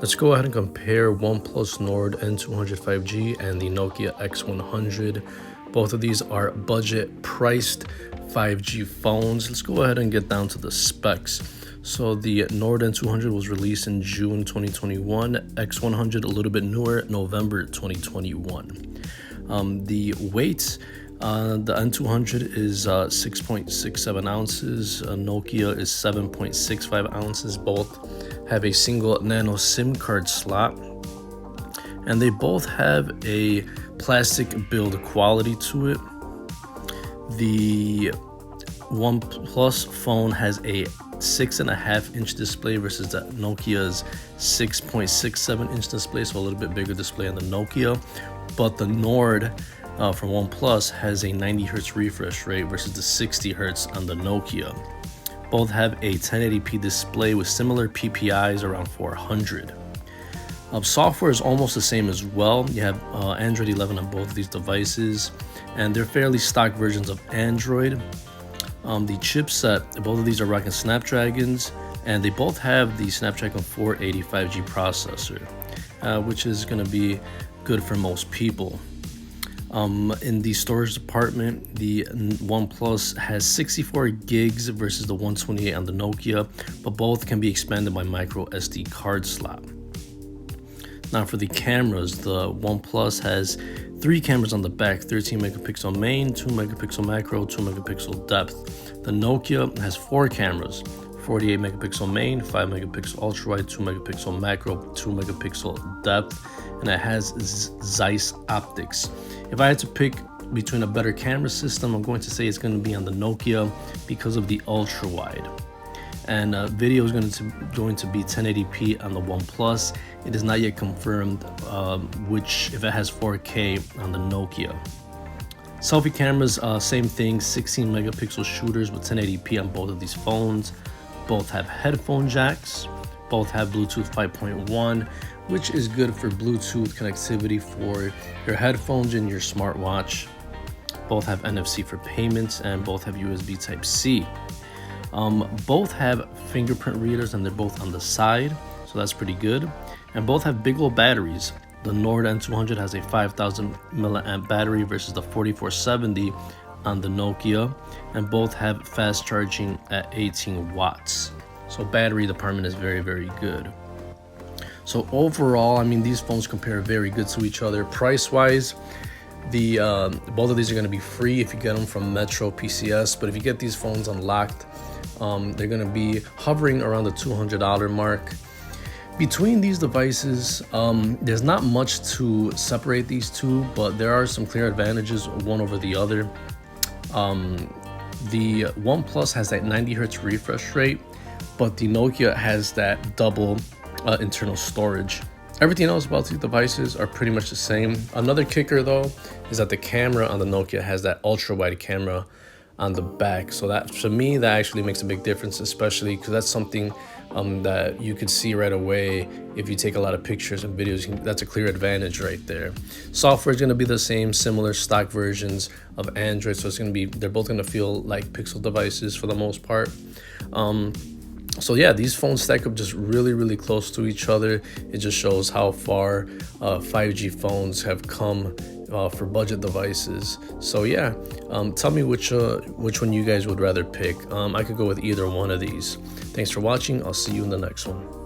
Let's go ahead and compare OnePlus Nord N200 5G and the Nokia X100. Both of these are budget priced 5G phones. Let's go ahead and get down to the specs. So the Nord N200 was released in June 2021, X100 a little bit newer, November 2021. The weight, the N200 is 6.67 ounces, Nokia is 7.65 ounces. Both have a single nano SIM card slot, and they both have a plastic build quality to it. The OnePlus phone has a 6.5-inch display versus the Nokia's 6.67-inch display, so a little bit bigger display on the Nokia. But the Nord from OnePlus has a 90 Hz refresh rate versus the 60 Hz on the Nokia. Both have a 1080p display with similar PPIs around 400. Software is almost the same as well. You have Android 11 on both of these devices, and they're fairly stock versions of Android. The chipset, both of these are rocking Snapdragons, and they both have the Snapdragon 480 5G processor, which is going to be good for most people. In the storage department, the OnePlus has 64 gigs versus the 128 on the Nokia, but both can be expanded by micro SD card slot. Now for the cameras, the OnePlus has 3 cameras on the back, 13 megapixel main, 2 megapixel macro, 2 megapixel depth. The Nokia has 4 cameras, 48 megapixel main, 5 megapixel ultra wide, 2 megapixel macro, 2 megapixel depth, and it has Zeiss optics. If I had to pick between a better camera system, I'm going to say it's going to be on the Nokia because of the ultra wide. And video is going to be 1080p on the OnePlus. It is not yet confirmed if it has 4K on the Nokia. Selfie cameras, same thing, 16 megapixel shooters with 1080p on both of these phones. Both have headphone jacks. Both have Bluetooth 5.1, which is good for Bluetooth connectivity for your headphones and your smartwatch. Both have NFC for payments, and both have USB Type-C. Both have fingerprint readers, and they're both on the side, so that's pretty good. And both have big old batteries. The Nord N200 has a 5,000 milliamp battery versus the 4470 on the Nokia, and both have fast charging at 18 watts. So battery department is very, very good. So overall, I mean, these phones compare very good to each other. Price-wise, both of these are going to be free if you get them from Metro PCS, but if you get these phones unlocked, they're going to be hovering around the $200 mark. Between these devices, there's not much to separate these two, but there are some clear advantages one over the other. The OnePlus has that 90 Hz refresh rate, but the Nokia has that double internal storage. Everything else about these devices are pretty much the same. Another kicker though is that the camera on the Nokia has that ultra wide camera on the back, so that, to me, that actually makes a big difference, especially because that's something that you could see right away if you take a lot of pictures and videos. That's a clear advantage right there. Software is going to be the same, similar stock versions of Android, so they're both going to feel like Pixel devices for the most part. So yeah, these phones stack up just really, really close to each other. It just shows how far 5G phones have come for budget devices. So yeah, tell me which one you guys would rather pick. I could go with either one of these. Thanks for watching. I'll see you in the next one.